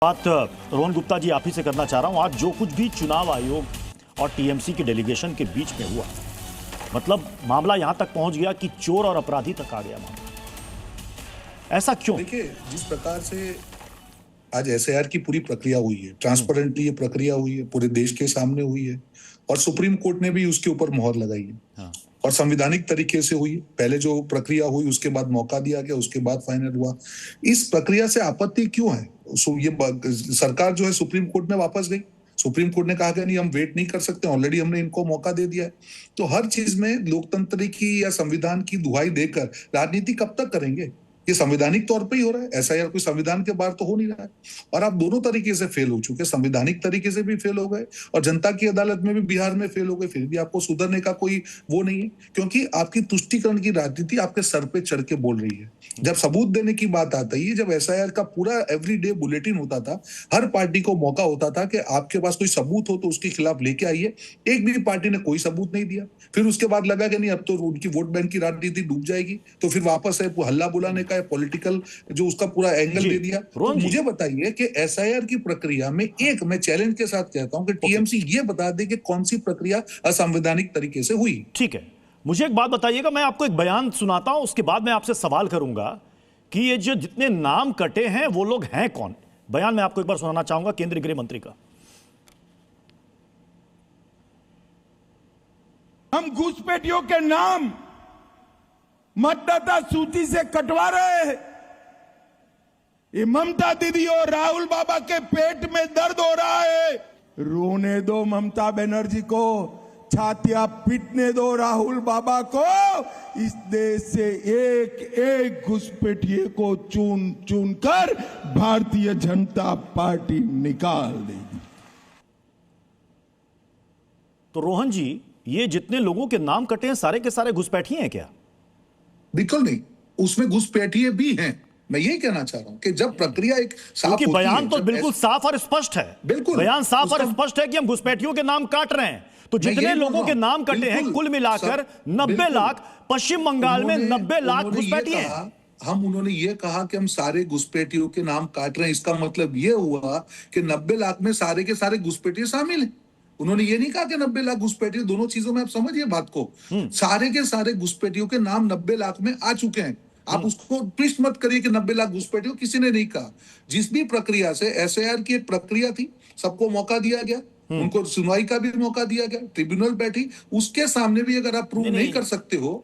बात रोहन गुप्ता जी आप ही से करना चाह रहा हूं। आज जो कुछ भी चुनाव आयोग और टीएमसी के डेलीगेशन के बीच में हुआ, मतलब मामला यहां तक पहुंच गया कि चोर और अपराधी तक आ गया मामला। ऐसा क्यों? देखिए, जिस प्रकार से आज एसआईआर की पूरी प्रक्रिया हुई है, ट्रांसपेरेंटली ये प्रक्रिया हुई है, पूरे देश के सामने हुई है और सुप्रीम कोर्ट ने भी उसके ऊपर मोहर लगाई है। हाँ। और संवैधानिक तरीके से हुई। पहले जो प्रक्रिया हुई उसके बाद मौका दिया गया, उसके बाद फाइनल हुआ। इस प्रक्रिया से आपत्ति क्यों है? ये सरकार जो है सुप्रीम कोर्ट में वापस गई। सुप्रीम कोर्ट ने कहा कि नहीं, हम वेट नहीं कर सकते, ऑलरेडी हमने इनको मौका दे दिया है। तो हर चीज में लोकतंत्र की या संविधान की दुहाई देकर राजनीति कब तक करेंगे? ये संवैधानिक तौर पे ही हो रहा है। एसआईआर कोई संविधान के बाहर तो हो नहीं रहा है। और आप दोनों तरीके से फेल हो चुके, संवैधानिक तरीके से भी फेल हो गए और जनता की अदालत में भी बिहार में फेल हो गए। फिर भी आपको सुधरने का कोई वो नहीं है, क्योंकि आपकी तुष्टीकरण की राजनीति आपके सर पे चढ़ के बोल रही है। जब सबूत देने की बात आती है, जब एसआईआर का पूरा एवरीडे बुलेटिन होता था, हर पार्टी को मौका होता था कि आपके पास कोई सबूत हो तो उसके खिलाफ लेके आइए। एक भी पार्टी ने कोई सबूत नहीं दिया। फिर उसके बाद लगा कि नहीं, अब तो उनकी वोट बैंक की राजनीति डूब जाएगी, तो फिर वापस है हल्ला बुलाने का, पॉलिटिकल जो उसका पूरा एंगल दे दिया। तो मुझे बताइए कि एसआईआर की प्रक्रिया में एक मैं चैलेंज के साथ कहता हूं कि टीएमसी ये बता दे कि कौन सी प्रक्रिया असंवैधानिक तरीके से हुई। ठीक है, मुझे एक बात बताइएगा, मैं आपको एक बयान सुनाता हूं, उसके बाद मैं आपसे सवाल करूंगा कि ये जो जितने नाम कटे हैं वो लोग हैं कौन। बयान मैं आपको एक बार सुनाना चाहूंगा केंद्रीय गृह मंत्री का। हम घुसपैठियों के नाम मतदाता सूची से कटवा रहे हैं। ये ममता दीदी और राहुल बाबा के पेट में दर्द हो रहा है। रोने दो ममता बनर्जी को, छातियां पीटने दो राहुल बाबा को। इस देश से एक एक घुसपैठिए को चुन चुन कर भारतीय जनता पार्टी निकाल देगी। तो रोहन जी, ये जितने लोगों के नाम कटे हैं सारे के सारे घुसपैठिए हैं क्या? बिल्कुल नहीं, उसमें घुसपैठिए भी हैं। मैं यही कहना चाह रहा हूं कि जब प्रक्रिया एक साफ होती है, बयान तो बिल्कुल साफ और स्पष्ट है। बिल्कुल बयान साफ और स्पष्ट है कि हम घुसपैठियों के नाम काट रहे हैं। तो जितने लोगों के नाम कटे हैं कुल मिलाकर 90 लाख, पश्चिम बंगाल में 90 लाख घुसपैठिए हैं। उन्होंने ये कहा कि हम सारे घुसपैठियों के नाम काट रहे हैं। इसका मतलब ये हुआ कि 90 लाख में सारे के सारे घुसपैठिए शामिल हैं। उन्होंने ये नहीं कहा कि 90 लाख घुसपैठिए, दोनों चीजों में आप समझिए बात को। सारे के सारे घुसपैठियों के नाम 90 लाख में आ चुके हैं। आप उसको ट्विस्ट मत करिए कि 90 लाख घुसपैठियों, किसी ने नहीं कहा। जिस भी प्रक्रिया से एसआईआर की एक प्रक्रिया थी, सबको मौका दिया गया, उनको सुनवाई का भी मौका दिया गया, ट्रिब्यूनल बैठी, उसके सामने भी अगर आप प्रूव नहीं कर सकते हो